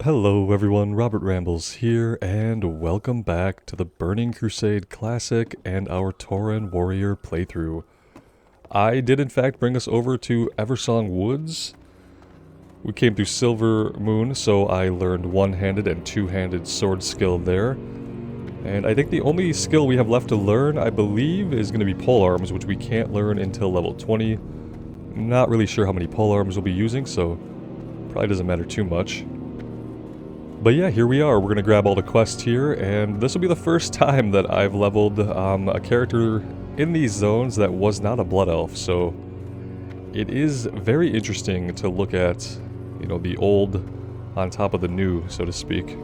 Hello everyone, Robert Rambles here, and welcome back to the Burning Crusade Classic and our Tauren Warrior playthrough. I did in fact bring us over to Eversong Woods. We came through Silver Moon, so I learned one-handed and two-handed sword skill there. And I think the only skill we have left to learn, I believe, is going to be polearms, which we can't learn until level 20. Not really sure how many polearms we'll be using, so probably doesn't matter too much. But yeah, here we are. We're going to grab all the quests here, and this will be the first time that I've leveled a character in these zones that was not a Blood Elf, so it is very interesting to look at, you know, the old on top of the new, so to speak.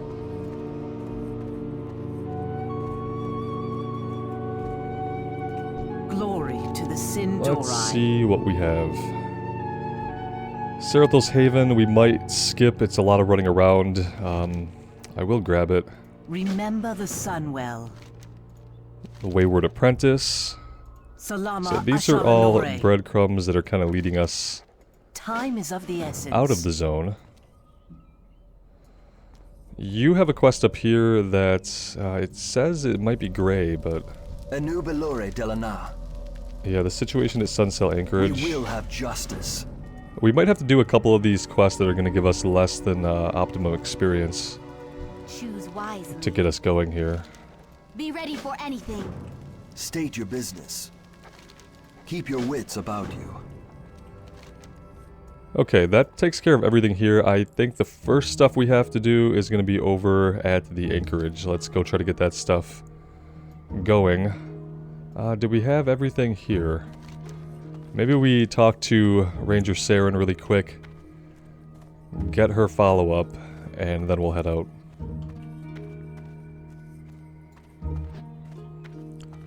Glory to the Sindorai. Let's see what we have. Seraphel's Haven, we might skip. It's a lot of running around. I will grab it. Remember the Sunwell. The Wayward Apprentice. Salama So these are all Asharanore. breadcrumbs that are kind of leading us Time is of the essence. out of the zone. You have a quest up here that it says it might be gray, but Anu Belore Delana. yeah, the situation at Suncell We Anchorage. will have justice. We might have to do a couple of these quests that are going to give us less than optimum experience Choose wisely. to get us going here. Be ready for anything. State your business. Keep your wits about you. Okay, that takes care of everything here. I think the first stuff we have to do is going to be over at the Anchorage. Let's go try to get that stuff going. Do we have everything here? Maybe we talk to Ranger Saren really quick, get her follow-up, and then we'll head out.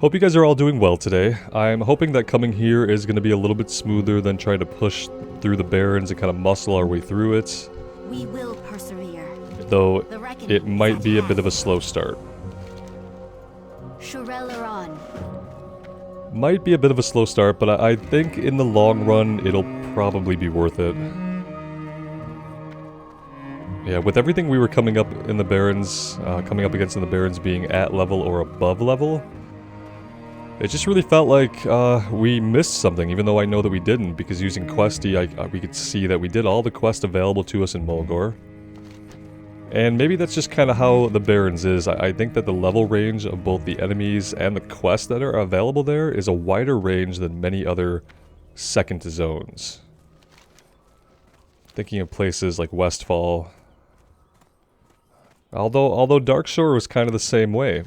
Hope you guys are all doing well today. I'm hoping that coming here is going to be a little bit smoother than trying to push through the Barrens and kind of muscle our way through it. We will persevere. Though The reckoning it might is be a at bit of a hand. slow start. Shurelaron. Might be a bit of a slow start, but I think in the long run, it'll probably be worth it. Yeah, with everything we were coming up in the Barrens, coming up against in the Barrens being at level or above level, it just really felt like we missed something, even though I know that we didn't, because using Questie, we could see that we did all the quests available to us in Mulgore. And maybe that's just kind of how the Barrens is. I think that the level range of both the enemies and the quests that are available there is a wider range than many other second zones. Thinking of places like Westfall. Although Darkshore was kind of the same way,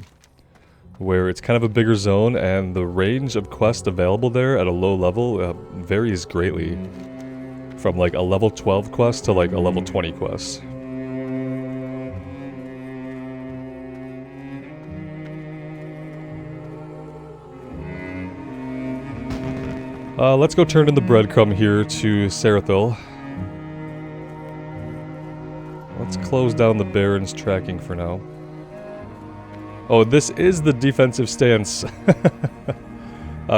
where it's kind of a bigger zone and the range of quests available there at a low level varies greatly. From like a level 12 quest to like a level 20 quest. Let's go turn in the breadcrumb here to Seraphil. Let's close down the Baron's tracking for now. Oh, this is the defensive stance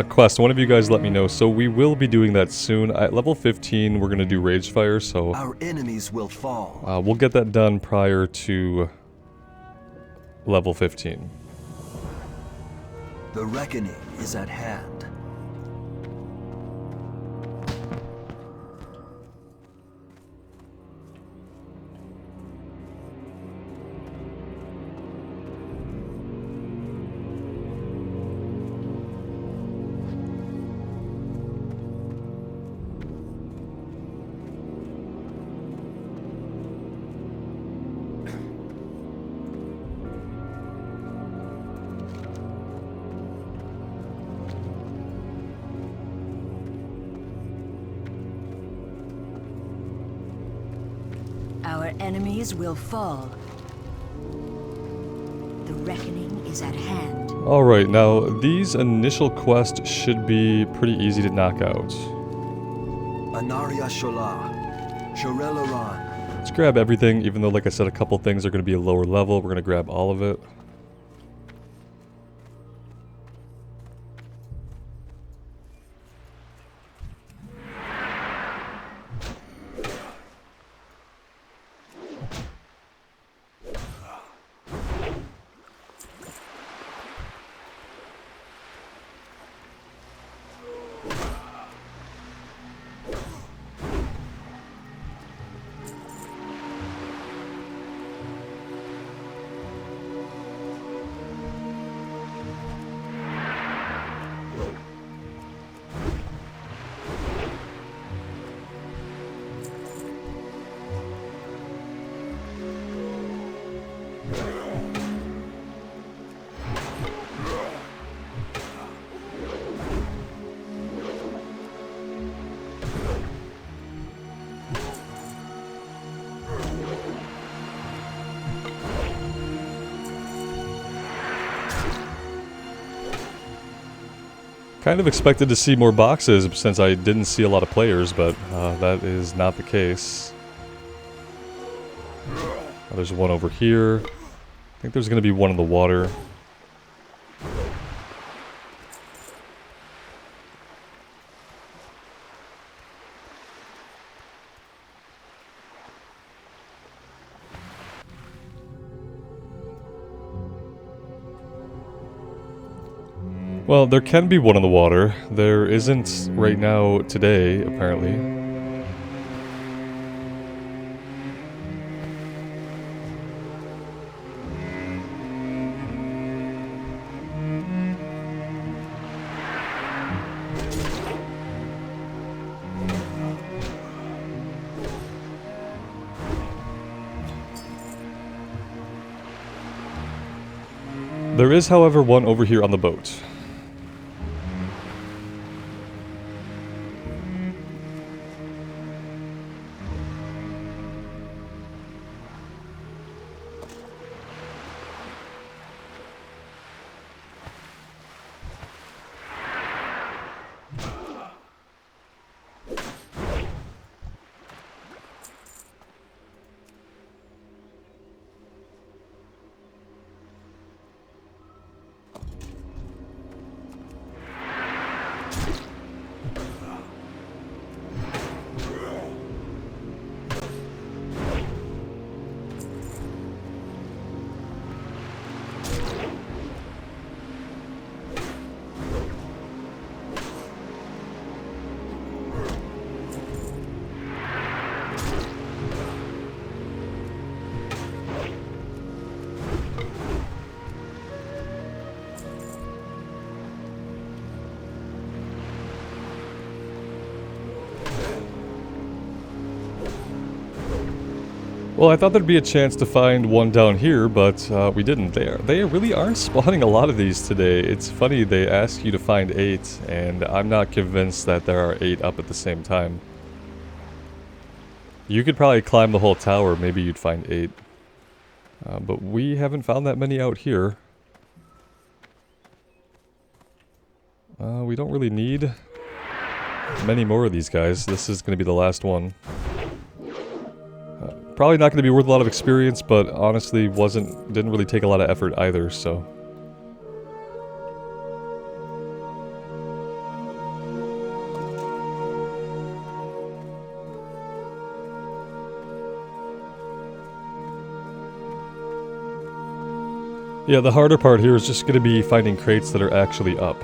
quest. One of you guys let me know. So we will be doing that soon. At level 15, we're going to do Rage Fire, so Our enemies will fall. we'll get that done prior to level 15. The reckoning is at hand. Our enemies will fall. The reckoning is at hand. Alright, now these initial quests should be pretty easy to knock out. Anaria Shola. Shurelaron. Let's grab everything, even though like I said a couple things are going to be a lower level. We're going to grab all of it. Kind of expected to see more boxes since I didn't see a lot of players, but that is not the case. There's one over here. I think there's going to be one in the water. Well, there can be one in the water. There isn't right now today, apparently. There is, however, one over here on the boat. Well, I thought there'd be a chance to find one down here, but we didn't. They really aren't spawning a lot of these today. It's funny, they ask you to find 8, and I'm not convinced that there are 8 up at the same time. You could probably climb the whole tower, maybe you'd find 8. But we haven't found that many out here. We don't really need many more of these guys. This is going to be the last one. Probably not going to be worth a lot of experience, but honestly didn't really take a lot of effort either, so. Yeah, the harder part here is just going to be finding crates that are actually up.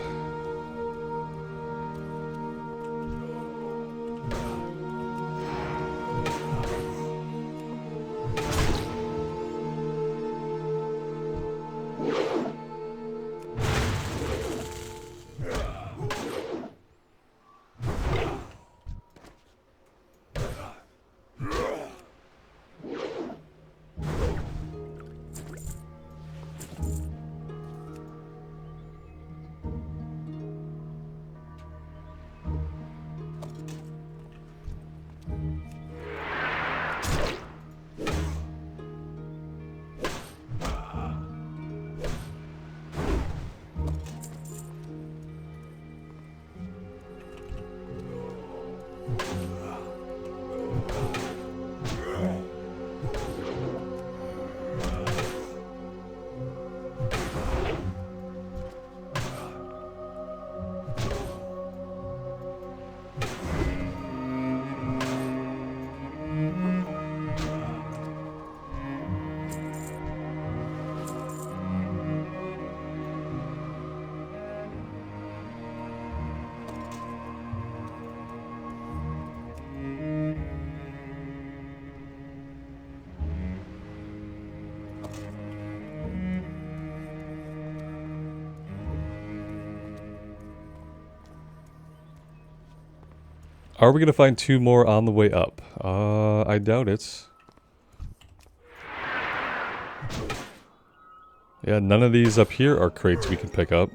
Are we going to find 2 more on the way up? I doubt it. Yeah, none of these up here are crates we can pick up.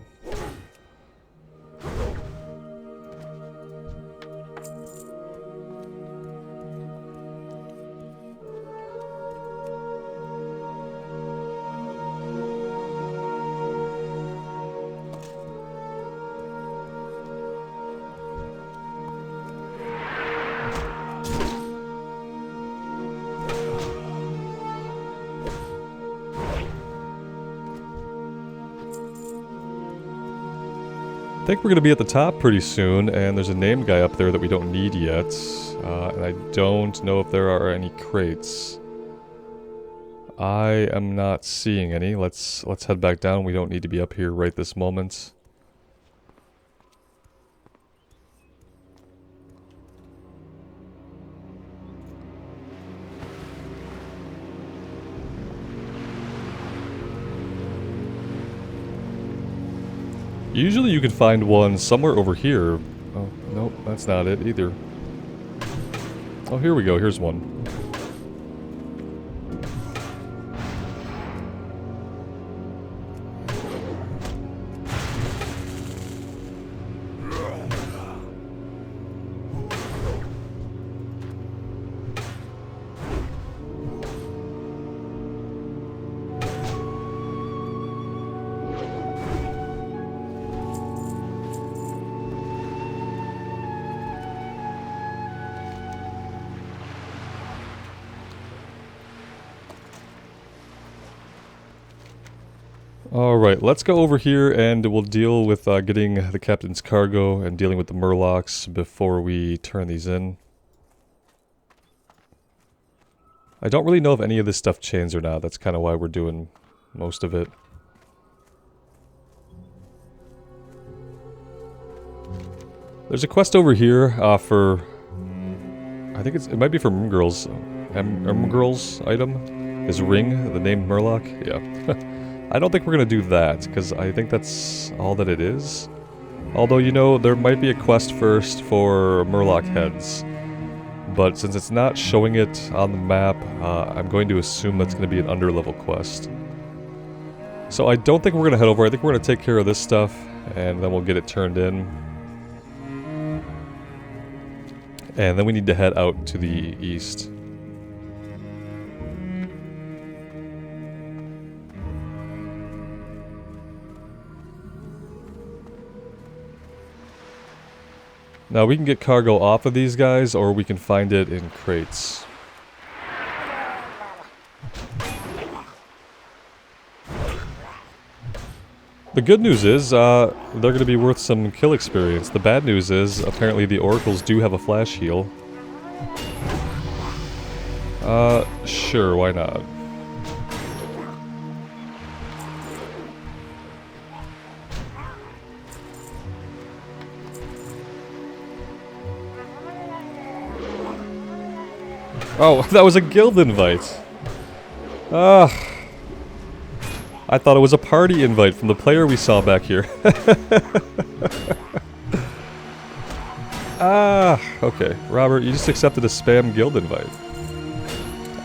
think we're going to be at the top pretty soon, and there's a named guy up there that we don't need yet. And I don't know if there are any crates. I am not seeing any. Let's head back down. We don't need to be up here right this moment. Usually you can find one somewhere over here. Oh, nope, that's not it either. Oh, here we go. Here's one. Alright, let's go over here and we'll deal with getting the captain's cargo and dealing with the murlocs before we turn these in. I don't really know if any of this stuff chains or not. That's kind of why we're doing most of it. There's a quest over here for... I think it might be for Mgirl's item. His ring, the named Murloc. Yeah. I don't think we're going to do that, because I think that's all that it is. Although, you know, there might be a quest first for Murloc heads. But since it's not showing it on the map, I'm going to assume that's going to be an underlevel quest. So I don't think we're going to head over. I think we're going to take care of this stuff, and then we'll get it turned in. And then we need to head out to the east. Now we can get cargo off of these guys, or we can find it in crates. The good news is, they're going to be worth some kill experience. The bad news is, apparently the oracles do have a flash heal. Sure, why not? Oh, that was a guild invite. I thought it was a party invite from the player we saw back here. Okay. Robert, you just accepted a spam guild invite.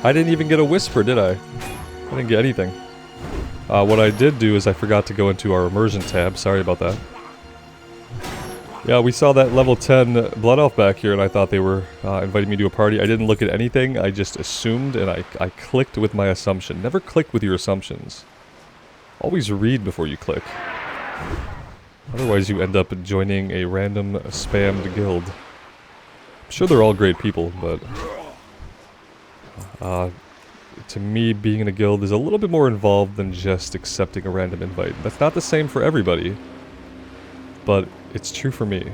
I didn't even get a whisper, did I? I didn't get anything. What I did do is I forgot to go into our immersion tab. Sorry about that. Yeah, we saw that level 10 Blood Elf back here, and I thought they were inviting me to a party. I didn't look at anything, I just assumed, and I clicked with my assumption. Never click with your assumptions. Always read before you click. Otherwise you end up joining a random spammed guild. I'm sure they're all great people, but... to me, being in a guild is a little bit more involved than just accepting a random invite. That's not the same for everybody. But it's true for me.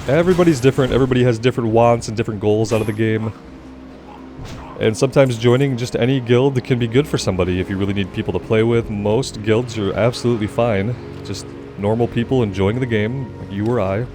Everybody's different, everybody has different wants and different goals out of the game. And sometimes joining just any guild can be good for somebody if you really need people to play with. Most guilds are absolutely fine. Just normal people enjoying the game, like you or I.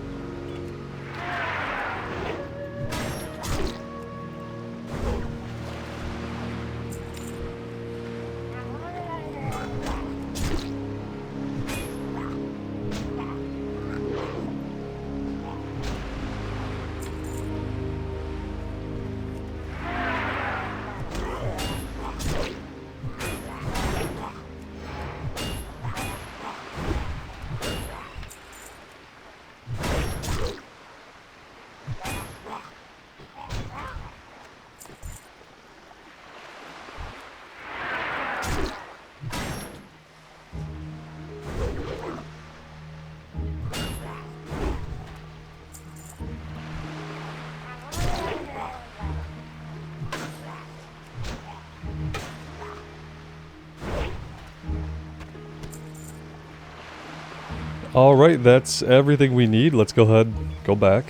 Alright, that's everything we need. Let's go ahead, go back.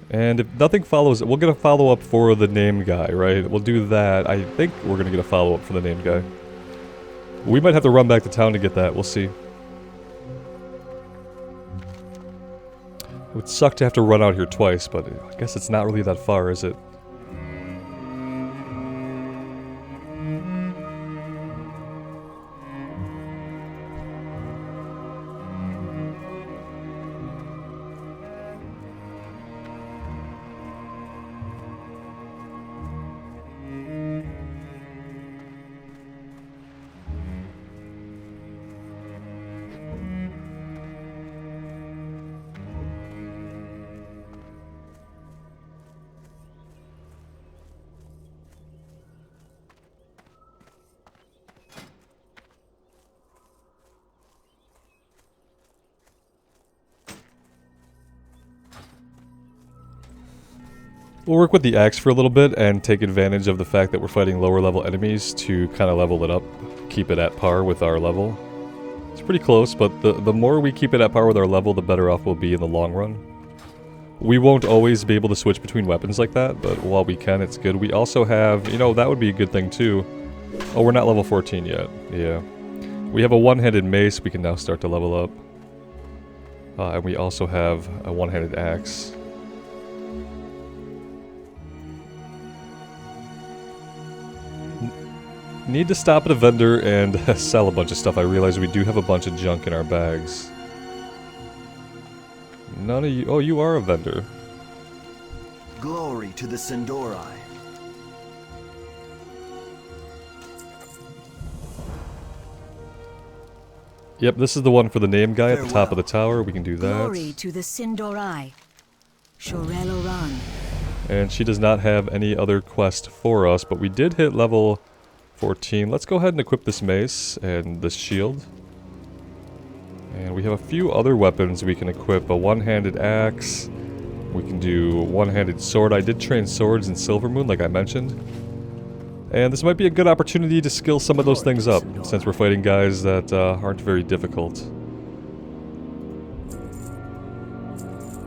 And if nothing follows, we'll get a follow-up for the name guy, right? We'll do that. I think we're gonna get a follow-up for the name guy. We might have to run back to town to get that, we'll see. It would suck to have to run out here twice, but I guess it's not really that far, is it? We'll work with the axe for a little bit and take advantage of the fact that we're fighting lower level enemies to kind of level it up, keep it at par with our level. It's pretty close, but the more we keep it at par with our level, the better off we'll be in the long run. We won't always be able to switch between weapons like that, but while we can, it's good. We also have, you know, that would be a good thing too. Oh, we're not level 14 yet. Yeah. We have a one-handed mace we can now start to level up. And we also have a one-handed axe. Need to stop at a vendor and sell a bunch of stuff. I realize we do have a bunch of junk in our bags. None of you... Oh, you are a vendor. Glory to the Sindori. Yep, this is the one for the name guy at the top of the tower. We can do that. Glory to the Sindori. Shorel Oran. And she does not have any other quest for us, but we did hit level 14. Let's go ahead and equip this mace and this shield. And we have a few other weapons we can equip. A one-handed axe. We can do one-handed sword. I did train swords in Silvermoon, like I mentioned. And this might be a good opportunity to skill some of those things up, since we're fighting guys that aren't very difficult.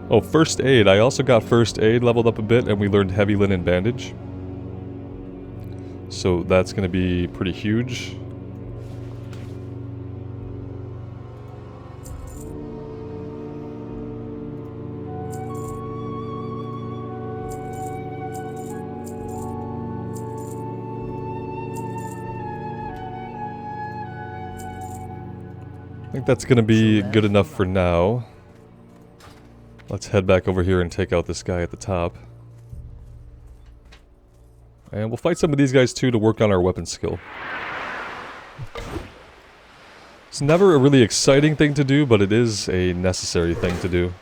Oh, first aid. I also got first aid leveled up a bit, and we learned heavy linen bandage. So that's going to be pretty huge. I think that's going to be good enough for now. Let's head back over here and take out this guy at the top. And we'll fight some of these guys too to work on our weapon skill. It's never a really exciting thing to do, but it is a necessary thing to do.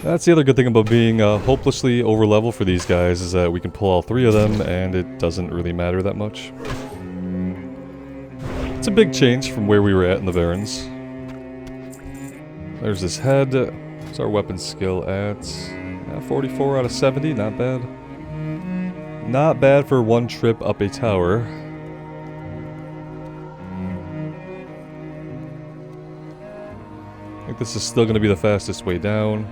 That's the other good thing about being hopelessly over level for these guys, is that we can pull all 3 of them and it doesn't really matter that much. It's a big change from where we were at in the Barrens. There's this head. What's our weapon skill at? 44 out of 70, not bad. Not bad for one trip up a tower. I think this is still going to be the fastest way down.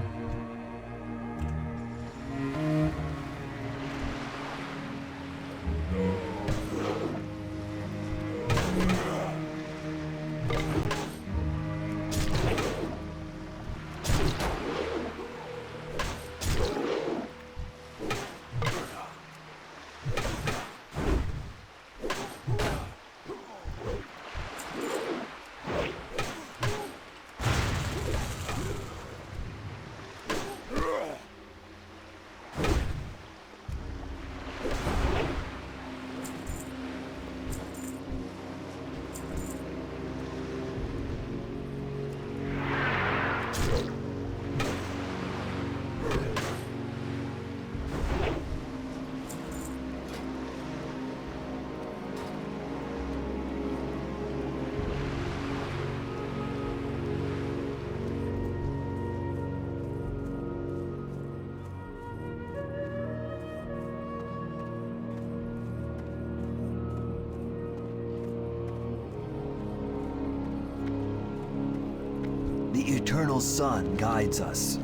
The eternal sun guides us.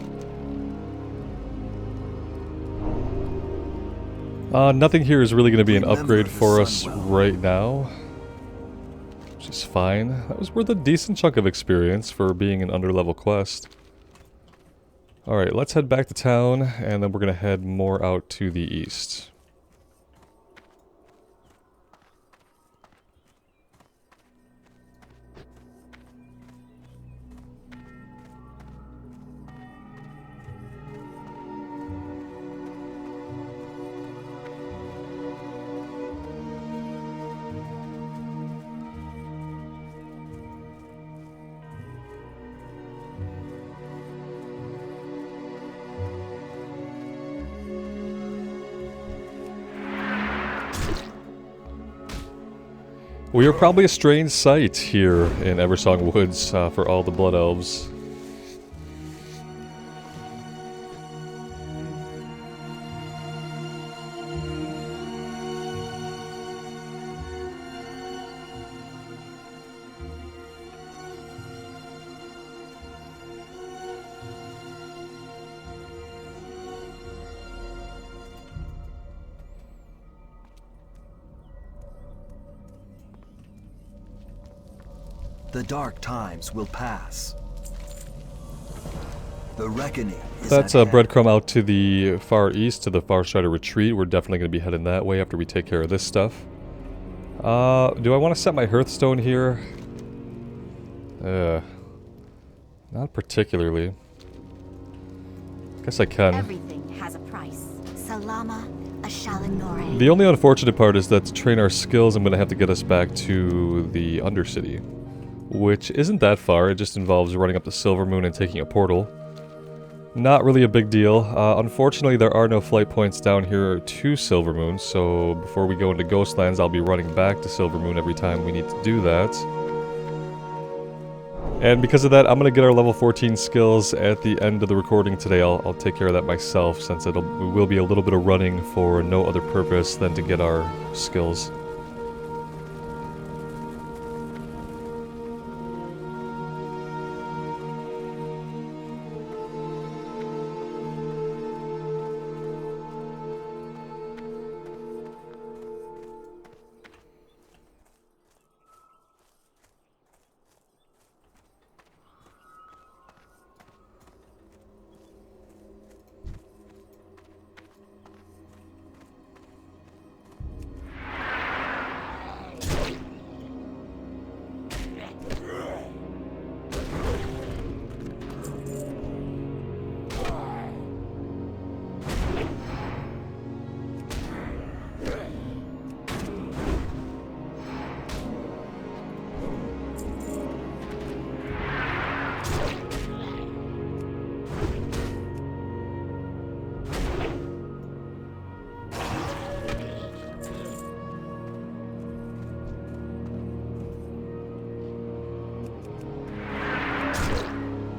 Nothing here is really going to be an Remember upgrade the for us sun well. right now. Which is fine. That was worth a decent chunk of experience for being an underlevel quest. Alright, let's head back to town, and then we're going to head more out to the east. We are probably a strange sight here in Eversong Woods for all the Blood Elves. The dark times will pass. The reckoning is That's at a hand. breadcrumb out to the far east, to the Far Strider Retreat. We're definitely going to be heading that way after we take care of this stuff. Do I want to set my Hearthstone here? Not particularly. Guess I can. Everything has a price. Salama, Ashalinore. The only unfortunate part is that to train our skills, I'm going to have to get us back to the Undercity. Which isn't that far, it just involves running up the Silver Moon and taking a portal. Not really a big deal. Unfortunately, there are no flight points down here to Silver Moon, so before we go into Ghostlands, I'll be running back to Silver Moon every time we need to do that. And because of that, I'm going to get our level 14 skills at the end of the recording today. I'll take care of that myself, since it will be a little bit of running for no other purpose than to get our skills.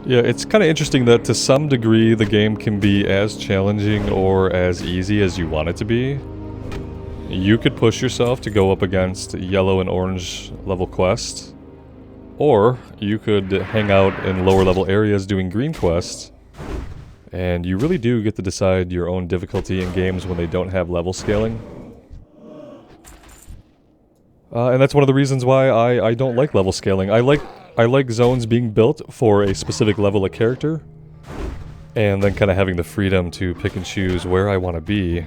Yeah, it's kind of interesting that to some degree the game can be as challenging or as easy as you want it to be. You could push yourself to go up against yellow and orange level quests, or you could hang out in lower level areas doing green quests, and you really do get to decide your own difficulty in games when they don't have level scaling. And that's one of the reasons why I don't like level scaling. I like zones being built for a specific level of character, and then kind of having the freedom to pick and choose where I want to be,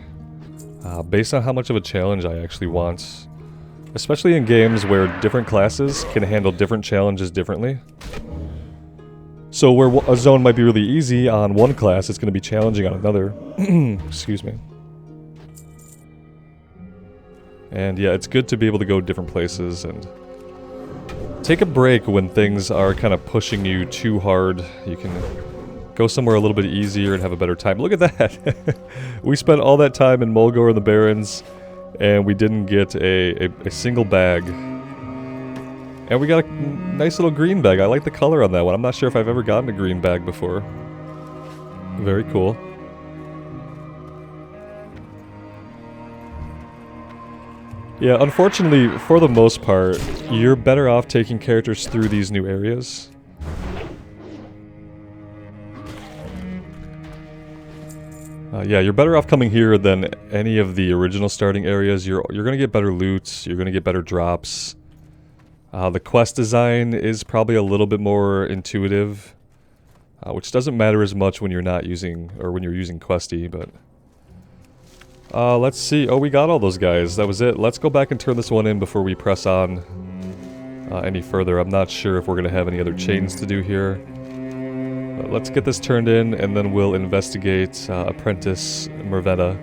based on how much of a challenge I actually want. Especially in games where different classes can handle different challenges differently. So where a zone might be really easy on one class, it's going to be challenging on another. Excuse me. And yeah, it's good to be able to go different places and take a break when things are kind of pushing you too hard. You can go somewhere a little bit easier and have a better time. Look at that! We spent all that time in Mulgore and the Barrens, and we didn't get a single bag. And we got a nice little green bag. I like the color on that one. I'm not sure if I've ever gotten a green bag before. Very cool. Yeah, unfortunately, for the most part, you're better off taking characters through these new areas. Yeah, you're better off coming here than any of the original starting areas. You're gonna get better loot, you're gonna get better drops. The quest design is probably a little bit more intuitive, which doesn't matter as much when you're not using, or when you're using Questie, but... let's see. Oh, we got all those guys. That was it. Let's go back and turn this one in before we press on any further. I'm not sure if we're going to have any other chains to do here. But let's get this turned in, and then we'll investigate Apprentice Mervetta.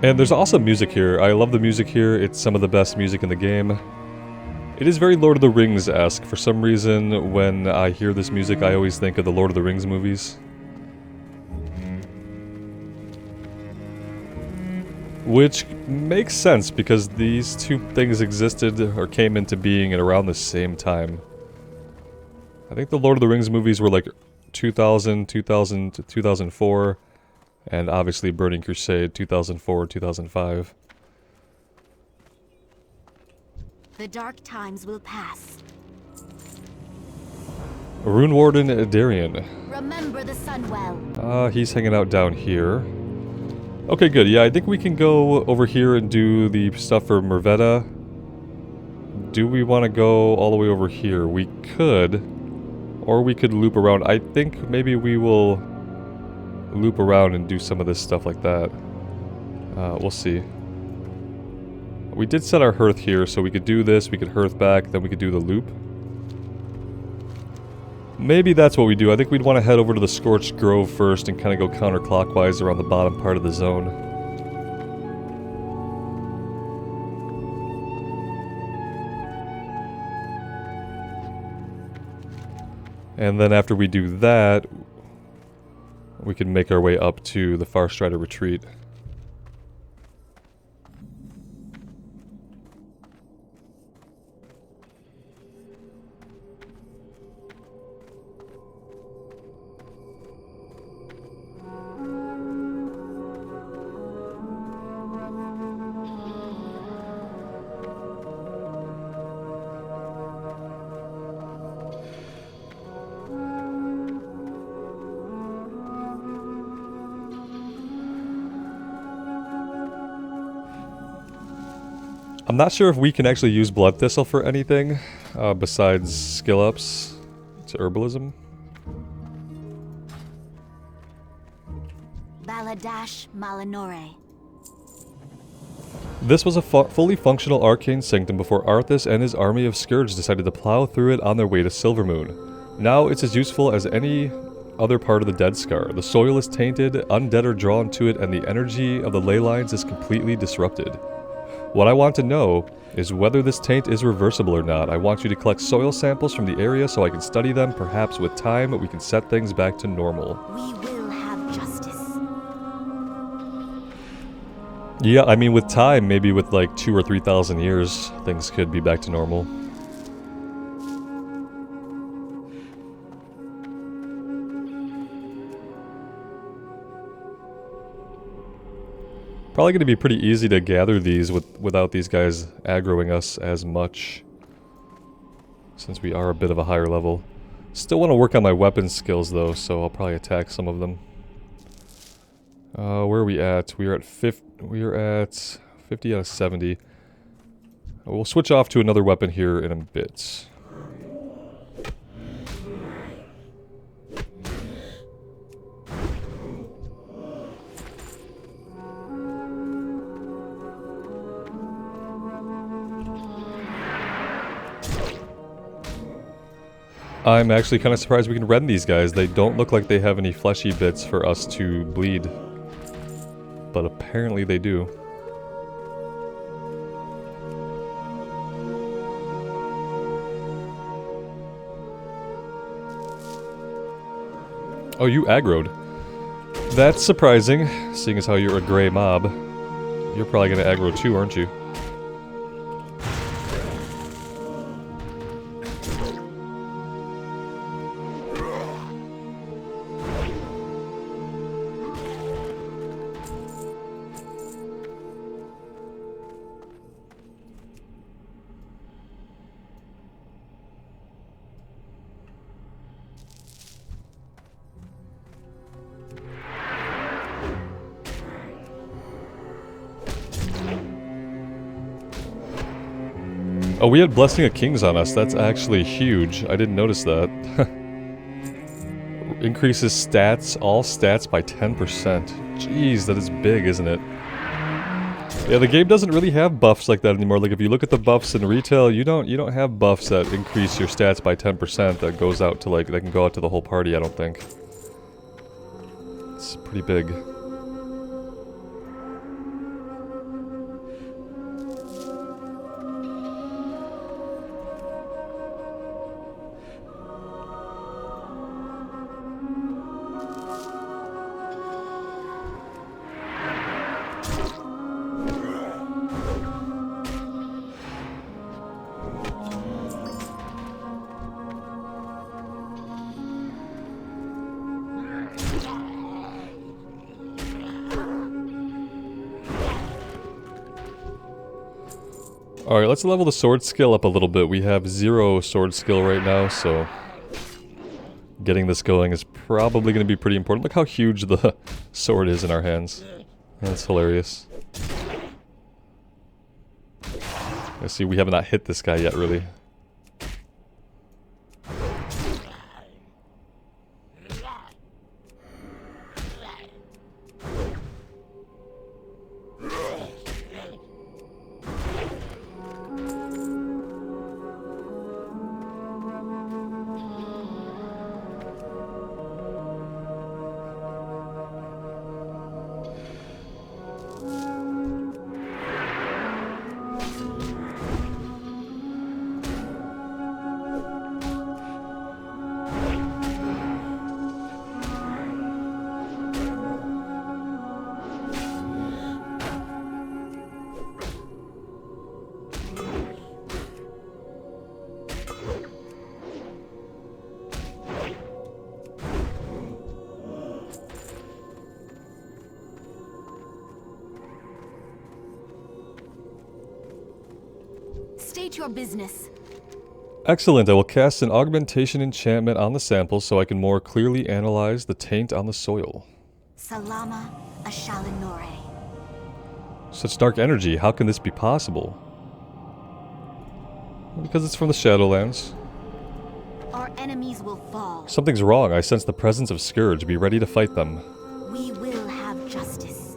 And there's awesome music here. I love the music here. It's some of the best music in the game. It is very Lord of the Rings-esque. For some reason, when I hear this music, I always think of the Lord of the Rings movies. Which makes sense, because these two things existed, or came into being at around the same time. I think the Lord of the Rings movies were like 2000 to 2004, and obviously Burning Crusade 2004, 2005. The dark times will pass. Rune Warden Darian. Remember the sun well. He's hanging out down here. Okay, good. Yeah, I think we can go over here and do the stuff for Mervetta. Do we want to go all the way over here? We could. Or we could loop around. I think maybe we will loop around and do some of this stuff like that. We'll see. We did set our hearth here, so we could do this, we could hearth back, then we could do the loop. Maybe that's what we do. I think we'd want to head over to the Scorched Grove first and kind of go counterclockwise around the bottom part of the zone. And then after we do that, we can make our way up to the Farstrider Retreat. I'm not sure if we can actually use Blood Thistle for anything, besides skill ups to Herbalism. Baladash Malinore. This was a fully functional arcane sanctum before Arthas and his army of Scourge decided to plow through it on their way to Silvermoon. Now it's as useful as any other part of the Dead Scar. The soil is tainted, undead are drawn to it, and the energy of the ley lines is completely disrupted. What I want to know is whether this taint is reversible or not. I want you to collect soil samples from the area so I can study them. Perhaps with time we can set things back to normal. We will have justice. Yeah, I mean, with time, maybe with like 2,000 or 3,000 years, things could be back to normal. Probably going to be pretty easy to gather these without these guys aggroing us as much, since we are a bit of a higher level. Still want to work on my weapon skills though, so I'll probably attack some of them. Where are we at? We are at 50 out of 70. We'll switch off to another weapon here in a bit. I'm actually kind of surprised we can rend these guys. They don't look like they have any fleshy bits for us to bleed. But apparently they do. Oh, you aggroed. That's surprising, seeing as how you're a gray mob. You're probably going to aggro too, aren't you? Oh, we had Blessing of Kings on us. That's actually huge. I didn't notice that. Increases stats, all stats by 10%. Jeez, that is big, isn't it? Yeah, the game doesn't really have buffs like that anymore. Like if you look at the buffs in retail, you don't have buffs that increase your stats by 10% that goes out to like that can go out to the whole party, I don't think. It's pretty big. Alright, let's level the sword skill up a little bit. We have 0 sword skill right now, so getting this going is probably going to be pretty important. Look how huge the sword is in our hands. That's hilarious. Let's see, we have not hit this guy yet, really. State your business. Excellent, I will cast an augmentation enchantment on the sample so I can more clearly analyze the taint on the soil. Salama Ashalinore. Such dark energy, how can this be possible? Because it's from the Shadowlands. Our enemies will fall. Something's wrong, I sense the presence of Scourge, be ready to fight them. We will have justice.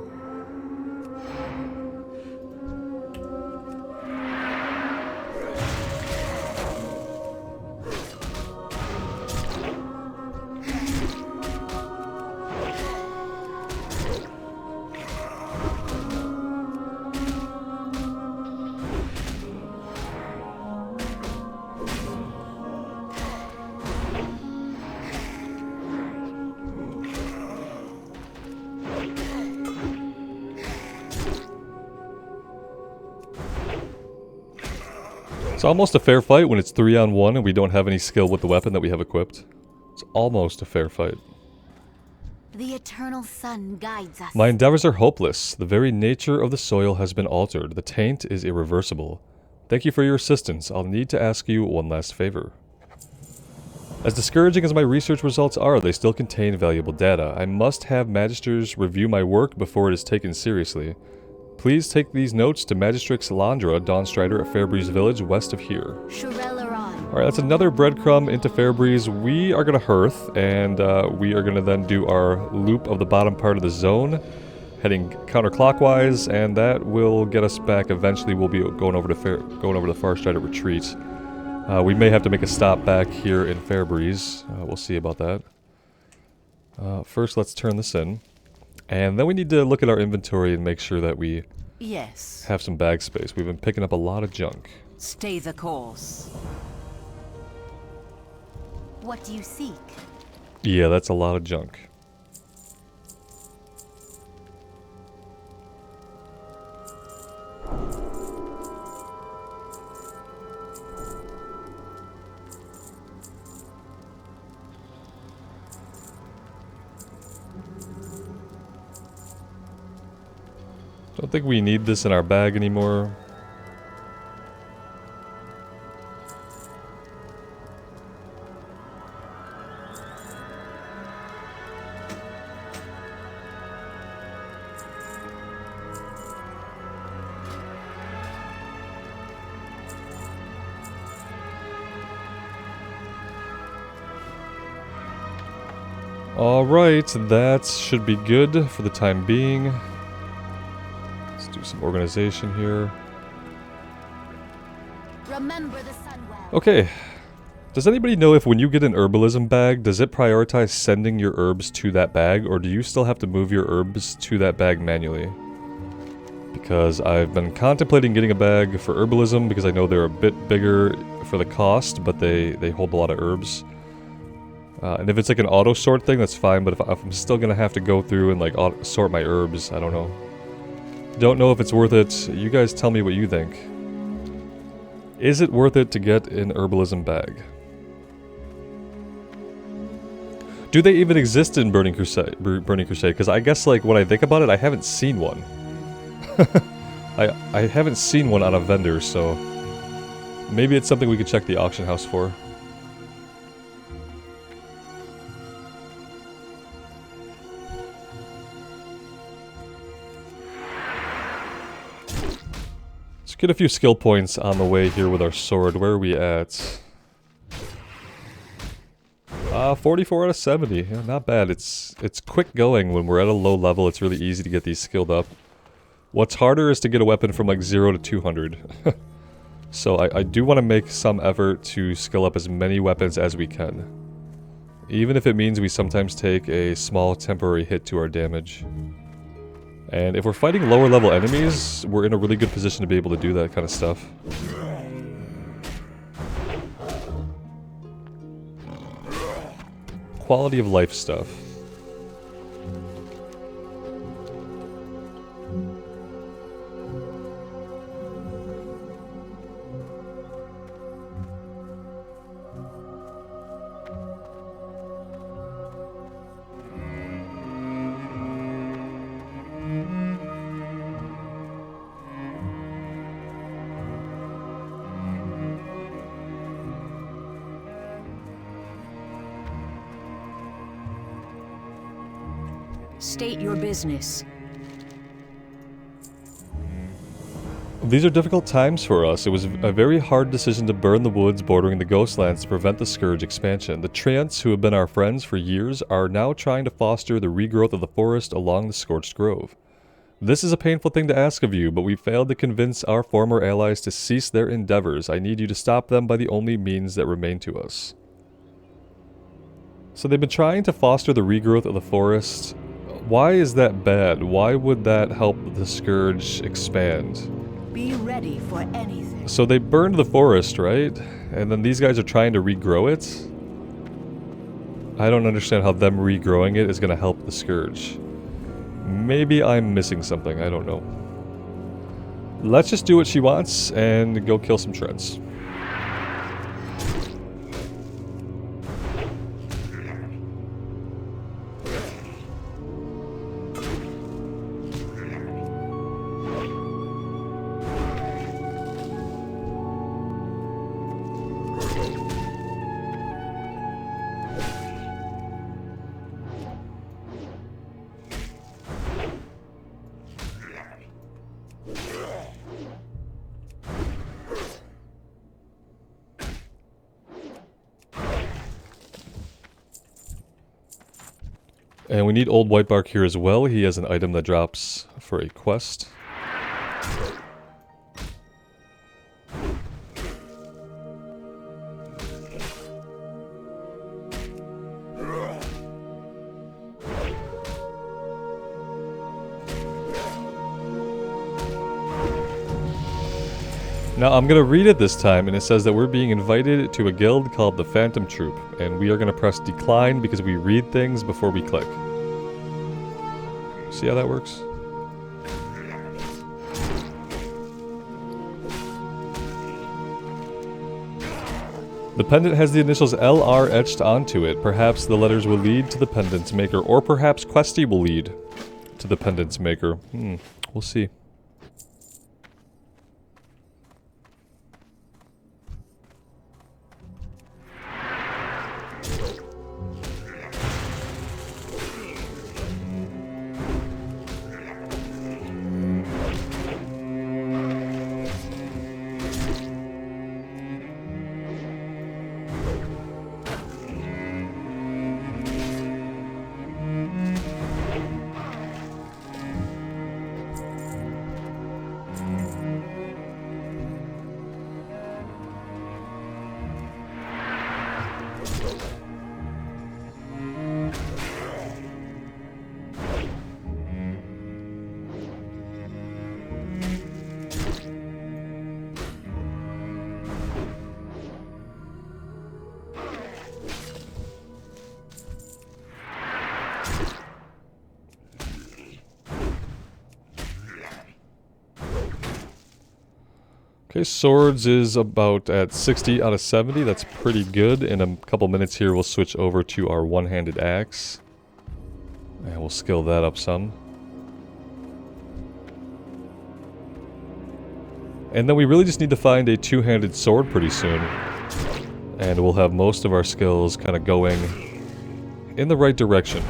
It's almost a fair fight when it's 3-on-1 and we don't have any skill with the weapon that we have equipped. It's almost a fair fight. The eternal sun guides us. My endeavors are hopeless. The very nature of the soil has been altered. The taint is irreversible. Thank you for your assistance. I'll need to ask you one last favor. As discouraging as my research results are, they still contain valuable data. I must have Magisters review my work before it is taken seriously. Please take these notes to Magistrix Landra, Dawnstrider at Fairbreeze Village, west of here. Alright, that's another breadcrumb into Fairbreeze. We are going to hearth, and we are going to then do our loop of the bottom part of the zone, heading counterclockwise, and that will get us back. Eventually we'll be going over to the Farstrider Retreat. We may have to make a stop back here in Fairbreeze. We'll see about that. First, let's turn this in. And then we need to look at our inventory and make sure that we have some bag space. We've been picking up a lot of junk. Stay the course. What do you seek? Yeah, that's a lot of junk. Don't think we need this in our bag anymore. Alright, that should be good for the time being. Let's do some organization here. Remember the sun well. Okay. Does anybody know if when you get an herbalism bag, does it prioritize sending your herbs to that bag, or do you still have to move your herbs to that bag manually? Because I've been contemplating getting a bag for herbalism because I know they're a bit bigger for the cost, but they hold a lot of herbs. And if it's like an auto sort thing, that's fine, but if I'm still gonna have to go through and like sort my herbs, I don't know. Don't know if it's worth it. You guys tell me what you think. Is it worth it to get an herbalism bag? Do they even exist in Burning Crusade? Because I guess like when I think about it, I haven't seen one. I haven't seen one on a vendor, so maybe it's something we could check the auction house for. Get a few skill points on the way here with our sword. Where are we at? 44 out of 70. Yeah, not bad. It's quick going when we're at a low level. It's really easy to get these skilled up. What's harder is to get a weapon from like 0 to 200. So I do want to make some effort to skill up as many weapons as we can. Even if it means we sometimes take a small temporary hit to our damage. And if we're fighting lower level enemies, we're in a really good position to be able to do that kind of stuff. Quality of life stuff. State your business. These are difficult times for us. It was a very hard decision to burn the woods bordering the Ghostlands to prevent the Scourge expansion. The Treants, who have been our friends for years, are now trying to foster the regrowth of the forest along the Scorched Grove. This is a painful thing to ask of you, but we failed to convince our former allies to cease their endeavors. I need you to stop them by the only means that remain to us. So they've been trying to foster the regrowth of the forest. Why is that bad? Why would that help the Scourge expand? Be ready for anything. So they burned the forest, right? And then these guys are trying to regrow it? I don't understand how them regrowing it is going to help the Scourge. Maybe I'm missing something, I don't know. Let's just do what she wants and go kill some treads. And we need Old Whitebark here as well. He has an item that drops for a quest. Now I'm going to read it this time, and it says that we're being invited to a guild called the Phantom Troop, and we are going to press decline because we read things before we click. See how that works? The pendant has the initials LR etched onto it. Perhaps the letters will lead to the pendant's maker, or perhaps Questie will lead to the pendant's maker. We'll see. Okay, swords is about at 60 out of 70. That's pretty good. In a couple minutes here, we'll switch over to our one-handed axe. And we'll skill that up some. And then we really just need to find a two-handed sword pretty soon. And we'll have most of our skills kind of going in the right direction.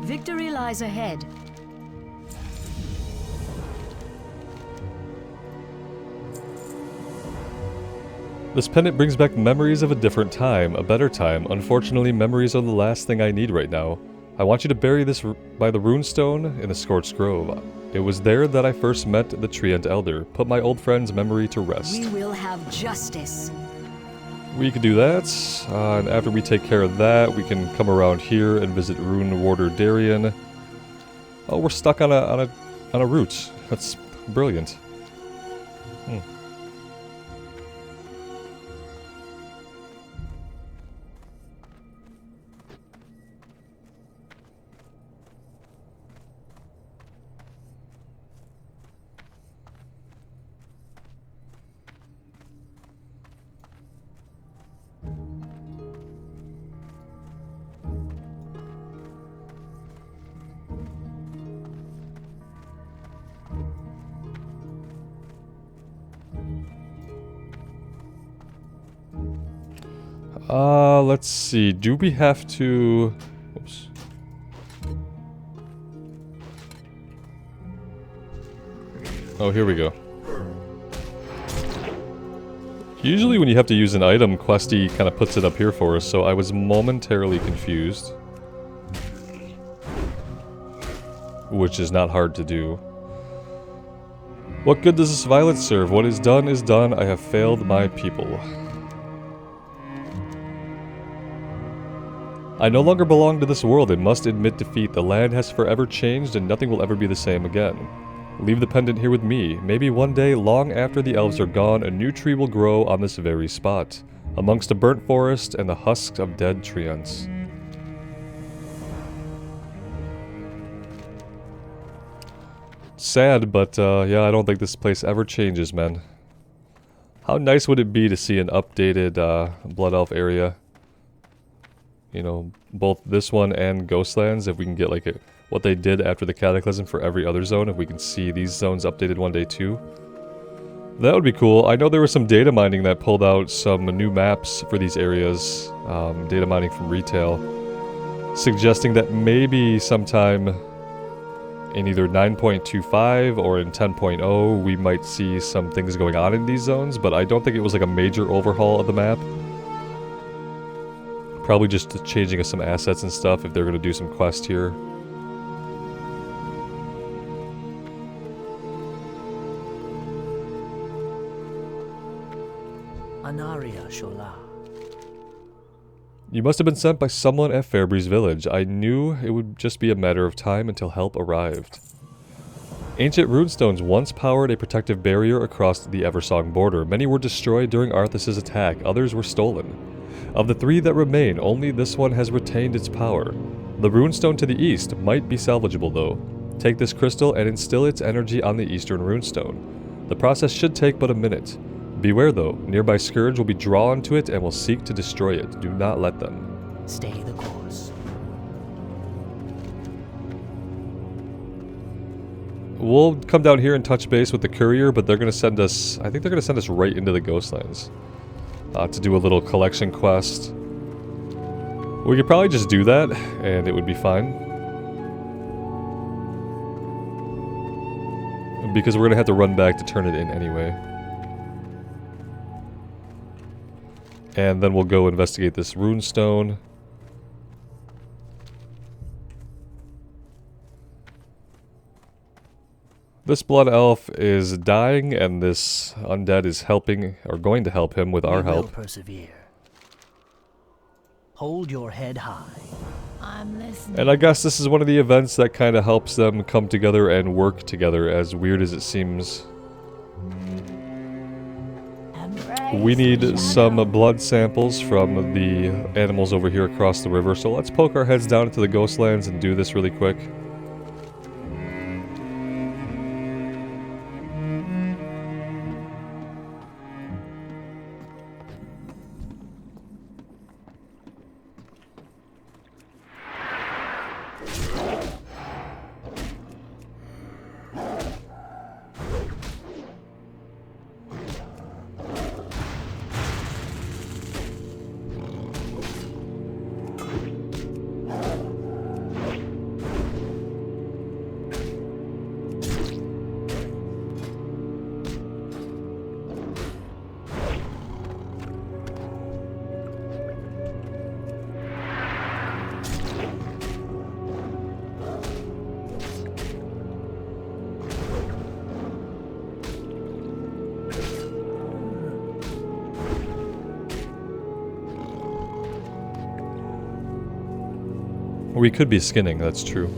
Victory lies ahead. This pendant brings back memories of a different time, a better time. Unfortunately, memories are the last thing I need right now. I want you to bury this by the runestone in the Scorched Grove. It was there that I first met the Treant Elder. Put my old friend's memory to rest. We will have justice. We could do that, and after we take care of that, we can come around here and visit Rune Warder Darien. Oh, we're stuck on a route. That's brilliant. Let's see. Do we have to... Oops. Oh, here we go. Usually when you have to use an item, Questie kind of puts it up here for us, so I was momentarily confused. Which is not hard to do. What good does this violence serve? What is done is done. I have failed my people. I no longer belong to this world and must admit defeat. The land has forever changed and nothing will ever be the same again. Leave the pendant here with me. Maybe one day, long after the elves are gone, a new tree will grow on this very spot, amongst a burnt forest and the husks of dead treants. Sad, but yeah, I don't think this place ever changes, man. How nice would it be to see an updated Blood Elf area? You know, both this one and Ghostlands, if we can get like what they did after the Cataclysm for every other zone, if we can see these zones updated one day too. That would be cool. I know there was some data mining that pulled out some new maps for these areas, data mining from retail, suggesting that maybe sometime in either 9.25 or in 10.0 we might see some things going on in these zones, but I don't think it was like a major overhaul of the map. Probably just changing of some assets and stuff if they're going to do some quest here. Anaria Shola. You must have been sent by someone at Fairbreeze Village. I knew it would just be a matter of time until help arrived. Ancient runestones once powered a protective barrier across the Eversong border. Many were destroyed during Arthas' attack, others were stolen. Of the 3 that remain, only this one has retained its power. The runestone to the east might be salvageable though. Take this crystal and instill its energy on the eastern runestone. The process should take but a minute. Beware though, nearby scourge will be drawn to it and will seek to destroy it. Do not let them. Stay the course. We'll come down here and touch base with the courier, but they're going to send us, I think they're going to send us right into the Ghostlands. To do a little collection quest. We could probably just do that, and it would be fine. Because we're going to have to run back to turn it in anyway. And then we'll go investigate this runestone. This blood elf is dying, and this undead is helping, or going to help him with our help. Will persevere. Hold your head high. I'm listening. And I guess this is one of the events that kind of helps them come together and work together, as weird as it seems. We need some blood samples from the animals over here across the river, so let's poke our heads down into the Ghostlands and do this really quick. We could be skinning, that's true.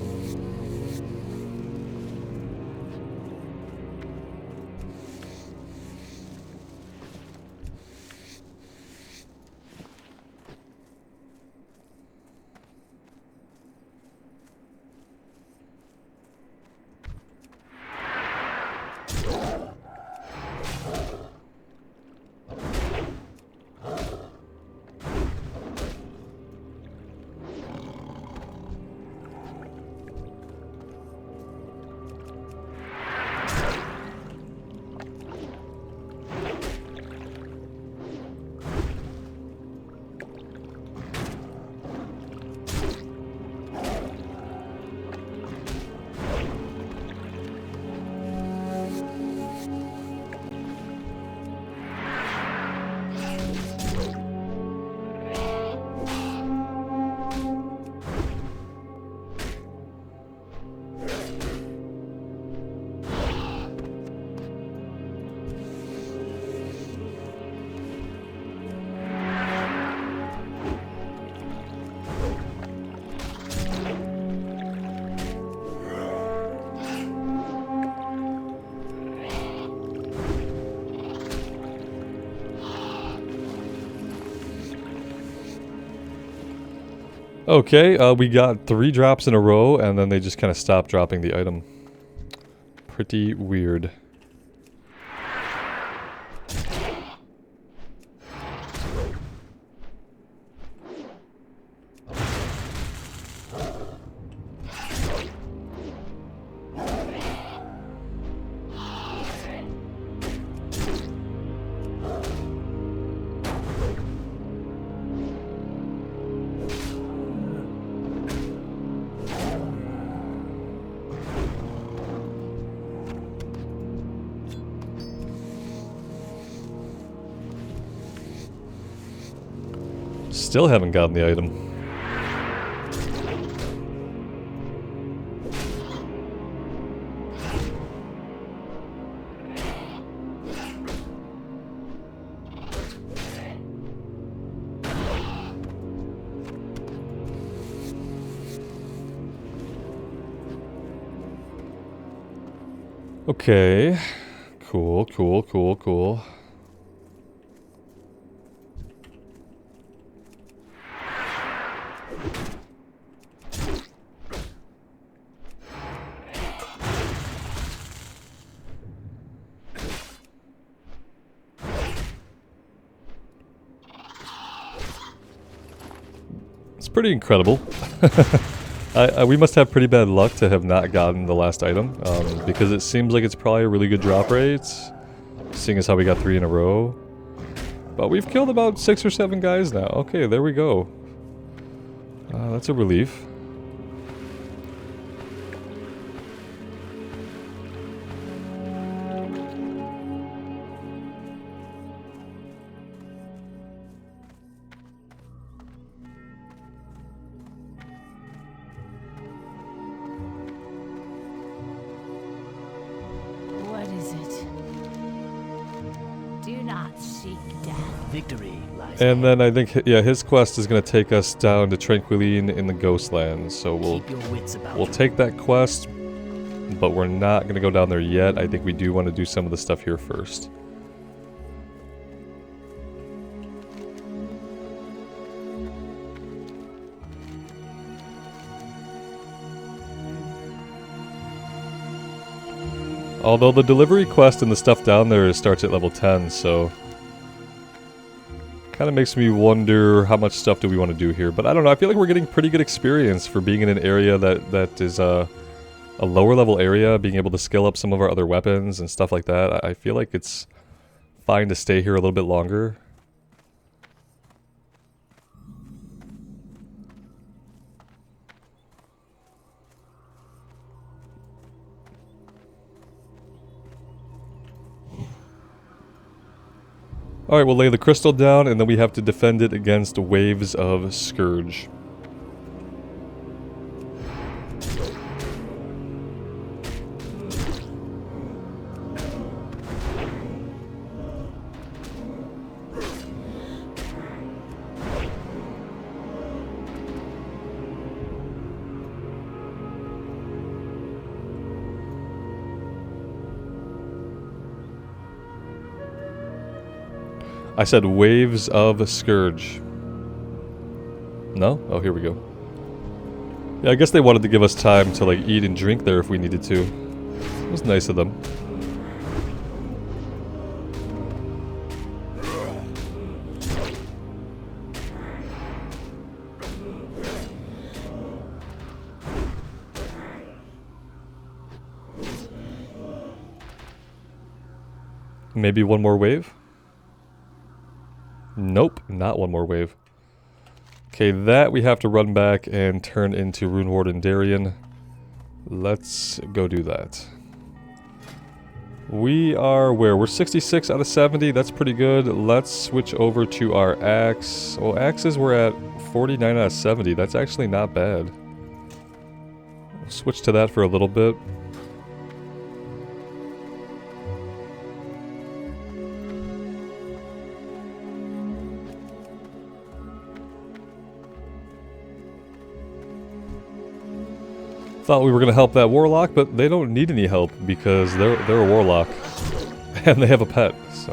Okay, we got 3 drops in a row, and then they just kind of stopped dropping the item. Pretty weird. Still haven't gotten the item. Okay. Cool, cool, cool, cool. It's pretty incredible. We must have pretty bad luck to have not gotten the last item, because it seems like it's probably a really good drop rate, seeing as how we got 3 in a row. But we've killed about 6 or 7 guys now. Okay, there we go. That's a relief. What is it? Do not seek death. Victory lies And ahead. then I think, yeah, his quest is going to take us down to Tranquillien in the Ghostlands. So Keep your wits about we'll you. take that quest, but we're not going to go down there yet. I think we do want to do some of the stuff here first. Although the delivery quest and the stuff down there starts at level 10, so kind of makes me wonder how much stuff do we want to do here. But I don't know, I feel like we're getting pretty good experience for being in an area that is a lower level area, being able to skill up some of our other weapons and stuff like that. I feel like it's fine to stay here a little bit longer. Alright, we'll lay the crystal down, and then we have to defend it against waves of scourge. I said waves of scourge. No? Oh, here we go. Yeah, I guess they wanted to give us time to like eat and drink there if we needed to. It was nice of them. Maybe one more wave? Nope, not one more wave. Okay, that we have to run back and turn into Rune Warden Darien. Let's go do that. We are where? We're 66 out of 70. That's pretty good. Let's switch over to our axe. Well, axes we're at 49 out of 70. That's actually not bad. We'll switch to that for a little bit. Thought we were going to help that warlock, but they don't need any help because they're a warlock. And they have a pet, so...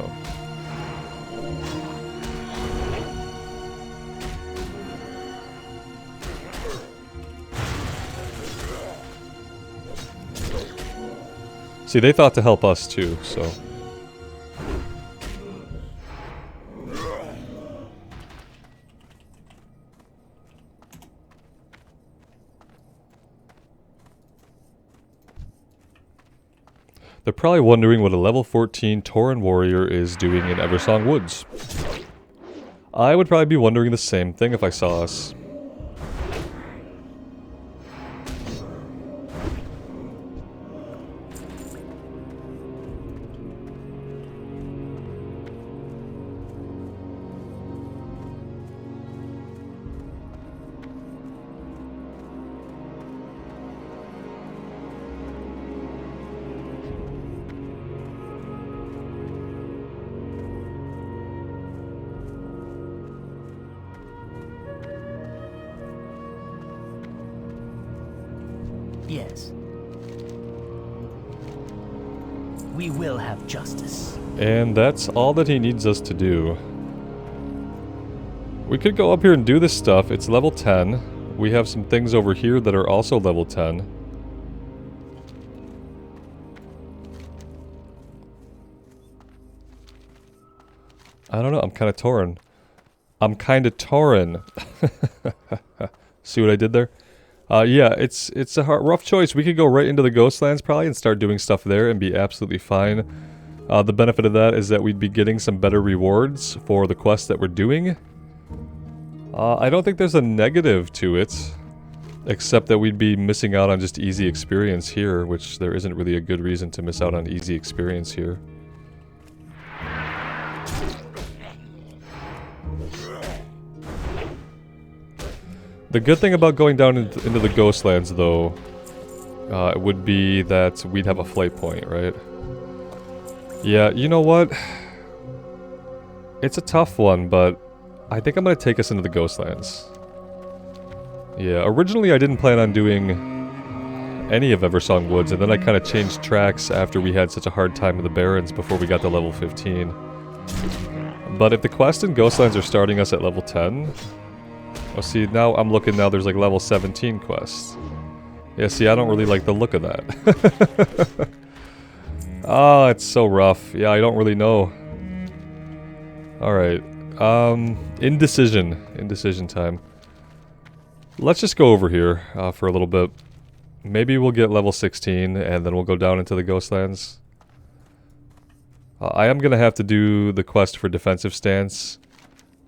See, they thought to help us too, so... They're probably wondering what a level 14 Tauren Warrior is doing in Eversong Woods. I would probably be wondering the same thing if I saw us. Yes. We will have justice. And that's all that he needs us to do. We could go up here and do this stuff. It's level 10. We have some things over here that are also level 10. I don't know, I'm kind of torn. See what I did there? Yeah, it's a rough choice. We could go right into the Ghostlands probably and start doing stuff there and be absolutely fine. The benefit of that is that we'd be getting some better rewards for the quests that we're doing. I don't think there's a negative to it, except that we'd be missing out on just easy experience here, which there isn't really a good reason to miss out on easy experience here. The good thing about going down into the Ghostlands, though, would be that we'd have a flight point, right? Yeah, you know what? It's a tough one, but I think I'm going to take us into the Ghostlands. Yeah, originally I didn't plan on doing any of Eversong Woods, and then I kind of changed tracks after we had such a hard time with the Barrens before we got to level 15. But if the quest in Ghostlands are starting us at level 10... Oh, see, now I'm looking now, there's like level 17 quests. Yeah, see, I don't really like the look of that. Oh, it's so rough. Yeah, I don't really know. Alright. Indecision. Indecision time. Let's just go over here for a little bit. Maybe we'll get level 16 and then we'll go down into the Ghostlands. I am going to have to do the quest for defensive stance.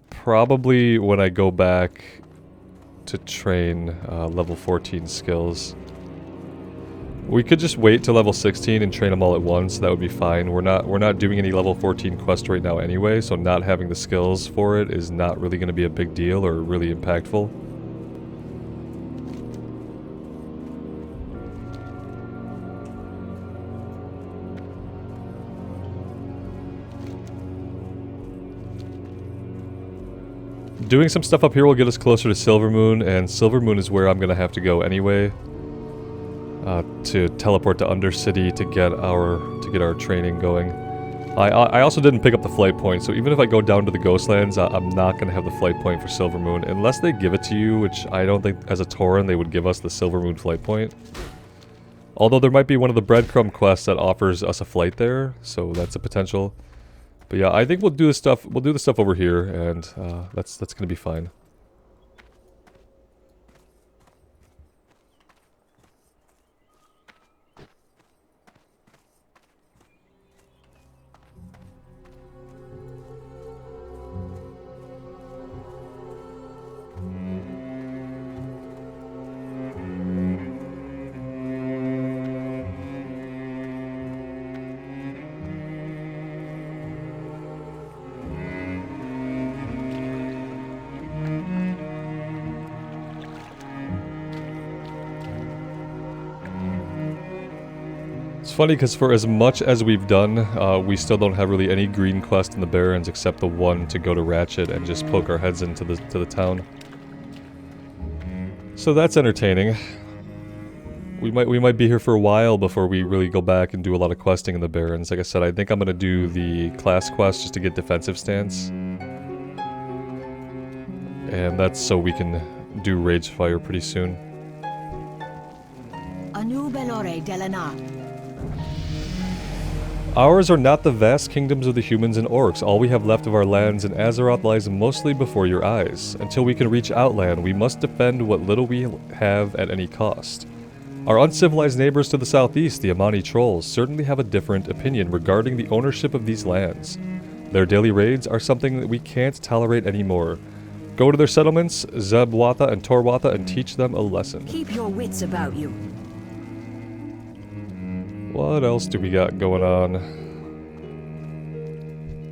Probably when I go back to train level 14 skills. We could just wait till level 16 and train them all at once. That would be fine. We're not doing any level 14 quest right now anyway, so not having the skills for it is not really going to be a big deal or really impactful. Doing some stuff up here will get us closer to Silvermoon, and Silvermoon is where I'm going to have to go anyway. To teleport to Undercity to get our training going. I also didn't pick up the flight point, so even if I go down to the Ghostlands, I'm not going to have the flight point for Silvermoon, unless they give it to you, which I don't think as a Tauren they would give us the Silvermoon flight point. Although there might be one of the breadcrumb quests that offers us a flight there, so that's a potential. But yeah, I think we'll do the stuff over here, and that's going to be fine. It's funny because for as much as we've done, we still don't have really any green quest in the Barrens except the one to go to Ratchet and just poke our heads into the town. So that's entertaining. We might be here for a while before we really go back and do a lot of questing in the Barrens. Like I said, I think I'm gonna do the class quest just to get defensive stance. And that's so we can do Rage Fire pretty soon. Anu Belore Delana. Ours are not the vast kingdoms of the humans and orcs. All we have left of our lands in Azeroth lies mostly before your eyes. Until we can reach Outland, we must defend what little we have at any cost. Our uncivilized neighbors to the southeast, the Amani Trolls, certainly have a different opinion regarding the ownership of these lands. Their daily raids are something that we can't tolerate anymore. Go to their settlements, Zebwatha and Torwatha, and teach them a lesson. Keep your wits about you. What else do we got going on?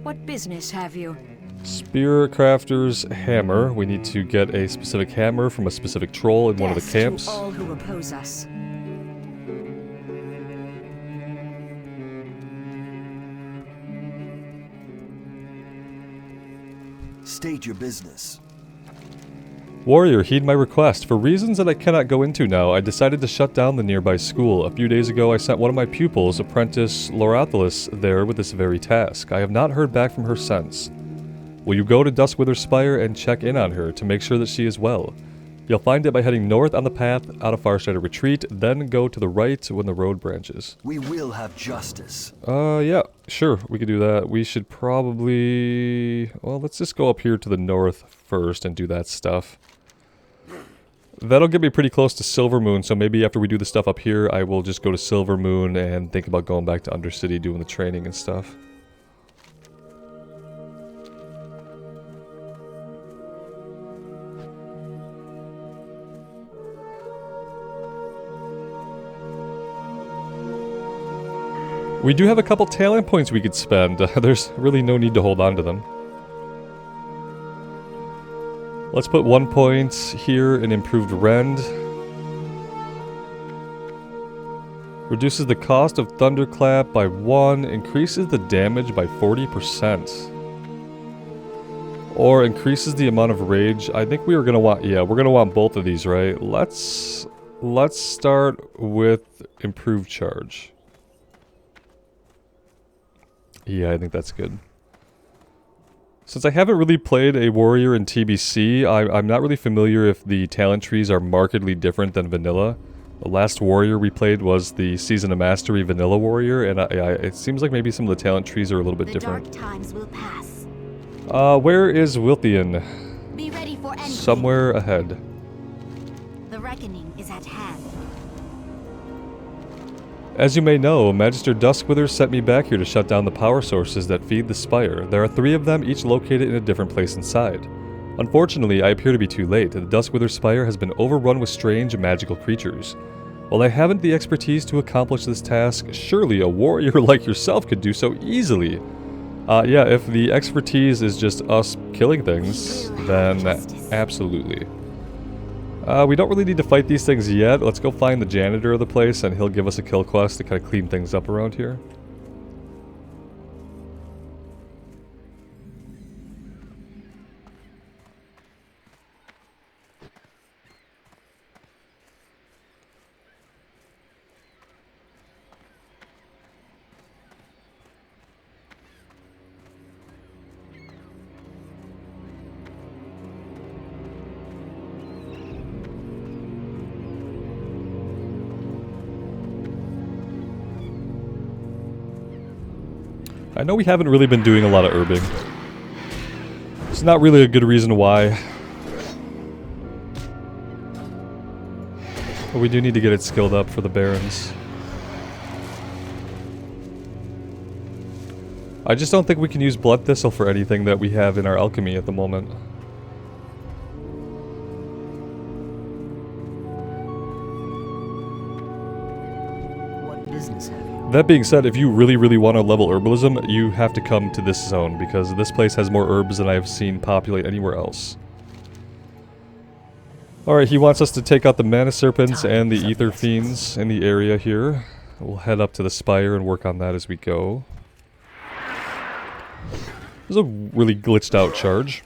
What business have you? Spear Crafter's Hammer. We need to get a specific hammer from a specific troll in one of the camps. To all who oppose us. State your business. Warrior, heed my request. For reasons that I cannot go into now, I decided to shut down the nearby school. A few days ago, I sent one of my pupils, apprentice Lorathalus, there with this very task. I have not heard back from her since. Will you go to Duskwithers Spire and check in on her to make sure that she is well? You'll find it by heading north on the path out of Farsighted Retreat, then go to the right when the road branches. We will have justice. Yeah, sure, we could do that. We should probably... Well, let's just go up here to the north first and do that stuff. That'll get me pretty close to Silvermoon, so maybe after we do the stuff up here, I will just go to Silvermoon and think about going back to Undercity, doing the training and stuff. We do have a couple talent points we could spend. There's really no need to hold on to them. Let's put 1 point here in Improved Rend. Reduces the cost of Thunderclap by 1, increases the damage by 40%. Or increases the amount of rage. I think we are gonna want, yeah, we're gonna want both of these, right? Let's start with Improved Charge. Yeah, I think that's good. Since I haven't really played a warrior in TBC, I'm not really familiar if the talent trees are markedly different than vanilla. The last warrior we played was the Season of Mastery vanilla warrior, and it seems like maybe some of the talent trees are a little bit different. The dark times will pass. Where is Wilthian? Be ready for anything. Somewhere ahead. The reckoning is at hand. As you may know, Magister Duskwithers sent me back here to shut down the power sources that feed the spire. There are 3 of them, each located in a different place inside. Unfortunately, I appear to be too late. The Duskwithers spire has been overrun with strange magical creatures. While I haven't the expertise to accomplish this task, surely a warrior like yourself could do so easily. Yeah, if the expertise is just us killing things, then absolutely. We don't really need to fight these things yet. Let's go find the janitor of the place and he'll give us a kill quest to kind of clean things up around here. I know we haven't really been doing a lot of herbing. It's not really a good reason why. But we do need to get it skilled up for the Barons. I just don't think we can use Blood Thistle for anything that we have in our alchemy at the moment. What business have you? That being said, if you really want to level Herbalism, you have to come to this zone, because this place has more herbs than I have seen populate anywhere else. Alright, he wants us to take out the Mana Serpents and the Ether Fiends in the area here. We'll head up to the Spire and work on that as we go. This is a really glitched out charge.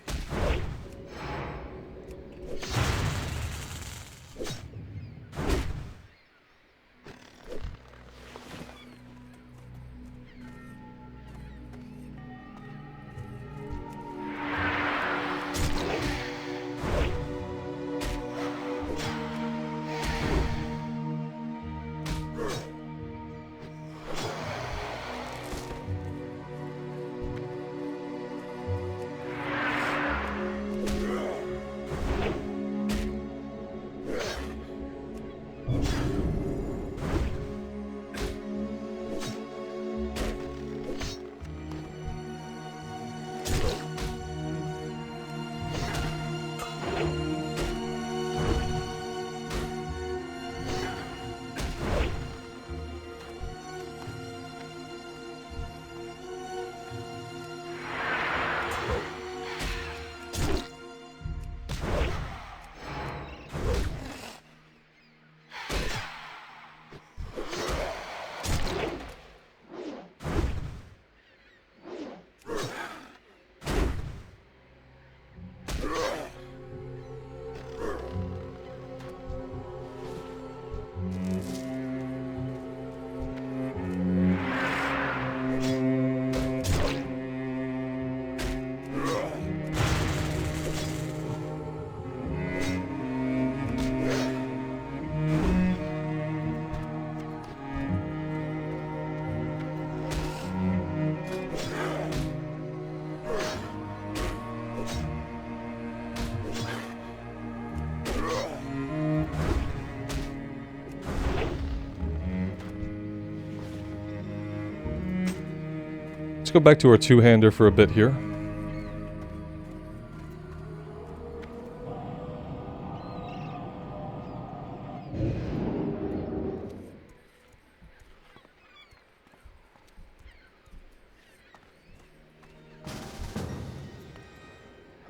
go back to our two-hander for a bit here.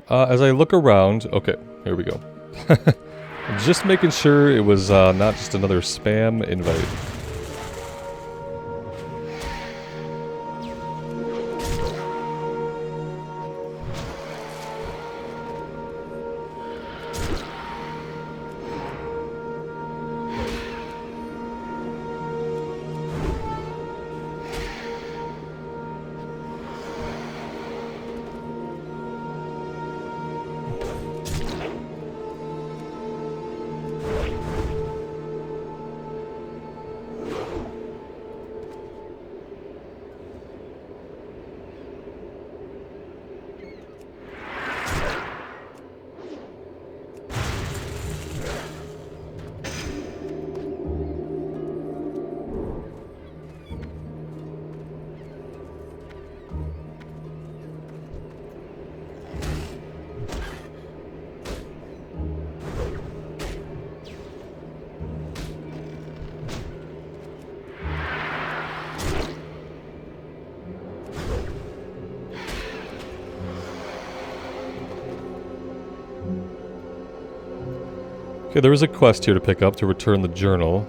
As I look around, okay, here we go. Just making sure it was not just another spam invite. Okay, there is a quest here to pick up to return the journal.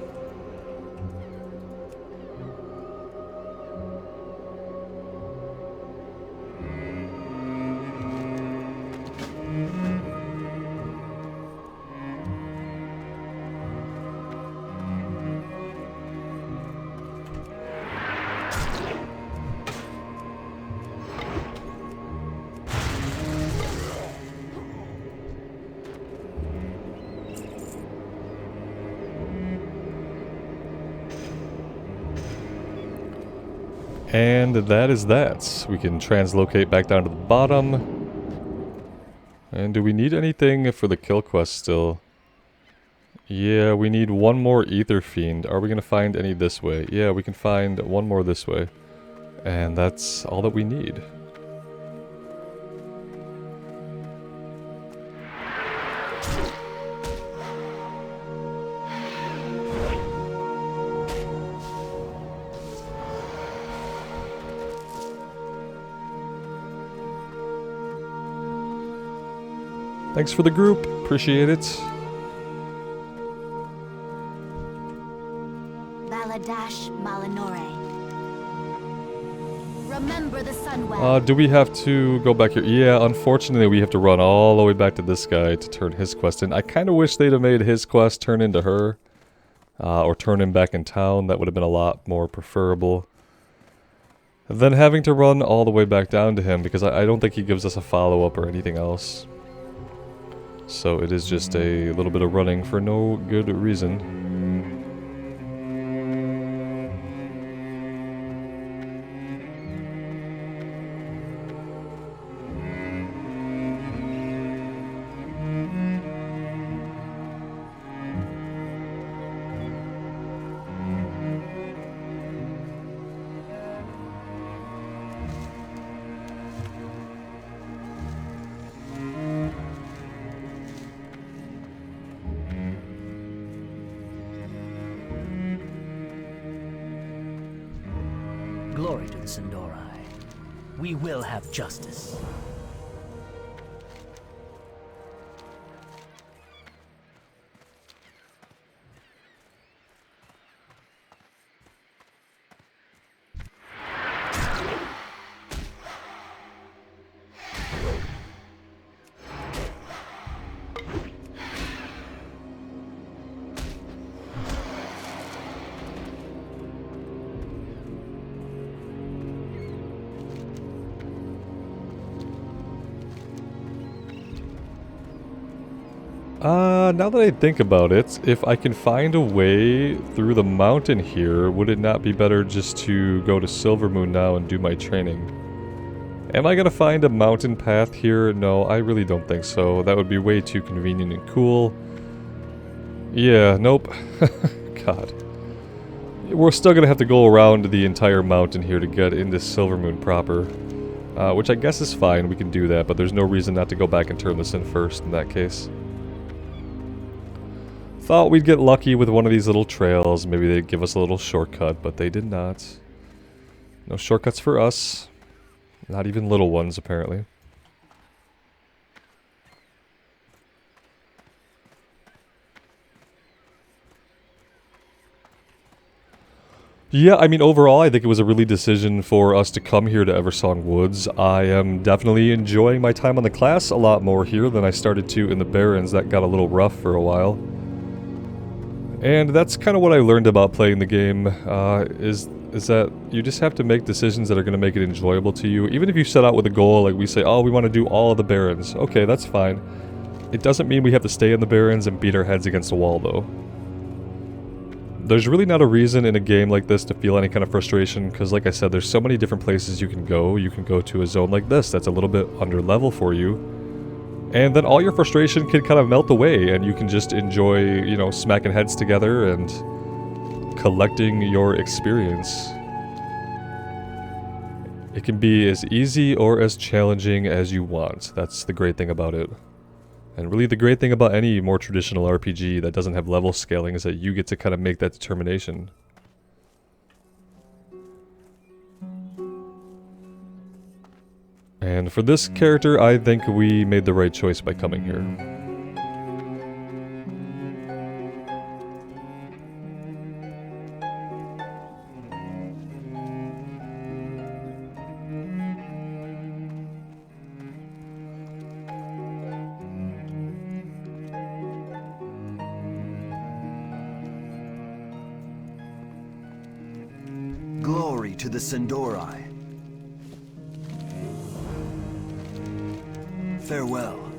And that is that. We can translocate back down to the bottom. And do we need anything for the kill quest still? Yeah, we need one more Ether Fiend. Are we going to find any this way? Yeah, we can find one more this way. And that's all that we need. Thanks for the group. Appreciate it. Baladash Malinore. Remember the sun well. Do we have to go back here? Yeah, unfortunately we have to run all the way back to this guy to turn his quest in. I kind of wish they'd have made his quest turn into her. Or turn him back in town. That would have been a lot more preferable than having to run all the way back down to him, because I don't think he gives us a follow-up or anything else. So it is just a little bit of running for no good reason. Glory to the Sindorai. We will have justice. Now that I think about it, if I can find a way through the mountain here, would it not be better just to go to Silvermoon now and do my training? Am I gonna find a mountain path here? No, I really don't think so. That would be way too convenient and cool. Yeah, nope. God. we're still going to have to go around the entire mountain here to get into Silvermoon proper. Which I guess is fine, we can do that, but there's no reason not to go back and turn this in first in that case. Thought we'd get lucky with one of these little trails, maybe they'd give us a little shortcut, but they did not. No shortcuts for us. Not even little ones, apparently. Yeah, I mean, overall, I think it was a really decision for us to come here to Eversong Woods. I am definitely enjoying my time on the class a lot more here than I started to in the Barrens. That got a little rough for a while. And that's kind of what I learned about playing the game, is that you just have to make decisions that are going to make it enjoyable to you. Even if you set out with a goal, like we say, oh, we want to do all of the Barrens. Okay, that's fine. It doesn't mean we have to stay in the Barrens and beat our heads against a wall, though. There's really not a reason in a game like this to feel any kind of frustration, because like I said, there's so many different places you can go. You can go to a zone like this that's a little bit under level for you, and then all your frustration can kind of melt away, and you can just enjoy, you know, smacking heads together and collecting your experience. It can be as easy or as challenging as you want. That's the great thing about it. And really the great thing about any more traditional RPG that doesn't have level scaling is that you get to kind of make that determination. And for this character, I think we made the right choice by coming here. Glory to the Sindorai. Farewell.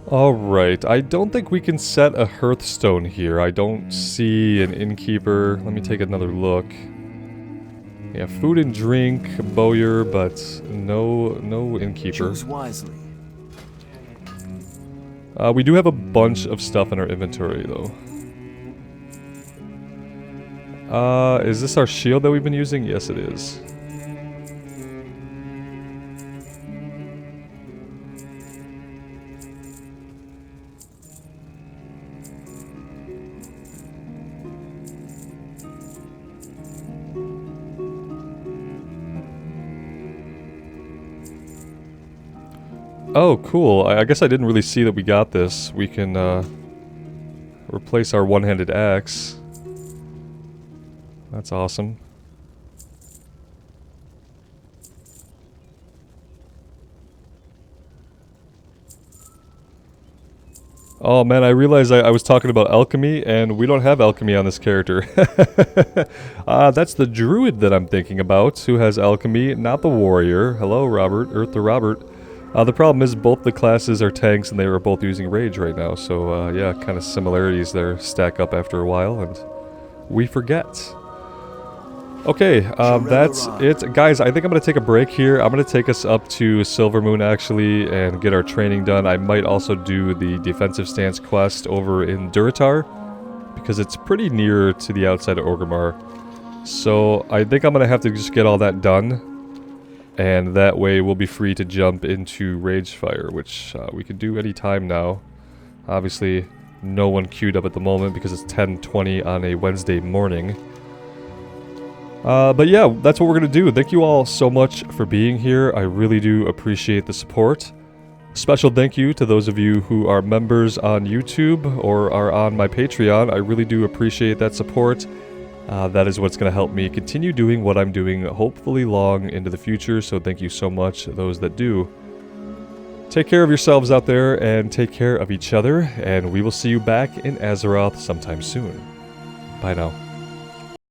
Alright, I don't think we can set a hearthstone here. I don't see an innkeeper. Let me take another look. Yeah, food and drink, bowyer, but no innkeeper. Choose wisely. We do have a bunch of stuff in our inventory, though. Is this our shield that we've been using? Yes, it is. Oh, cool. I guess I didn't really see that we got this. We can, replace our one-handed axe. That's awesome. Oh man, I realized I was talking about alchemy, and we don't have alchemy on this character. That's the druid that I'm thinking about, who has alchemy, not the warrior. Hello, Robert. Earth to Robert. The problem is both the classes are tanks, and they are both using rage right now, so yeah, kind of similarities there stack up after a while, and we forget. Okay, that's it. Guys, I think I'm going to take a break here. I'm going to take us up to Silvermoon, actually, and get our training done. I might also do the defensive stance quest over in Durotar, because it's pretty near to the outside of Orgrimmar. So, I think I'm going to have to just get all that done, and that way we'll be free to jump into Ragefire, which we can do any time now. Obviously, no one queued up at the moment, because it's 10:20 on a Wednesday morning. But yeah, that's what we're going to do. Thank you all so much for being here. I really do appreciate the support. Special thank you to those of you who are members on YouTube or are on my Patreon. I really do appreciate that support. That is what's going to help me continue doing what I'm doing, hopefully long into the future. So thank you so much, those that do. Take care of yourselves out there and take care of each other. And we will see you back in Azeroth sometime soon. Bye now.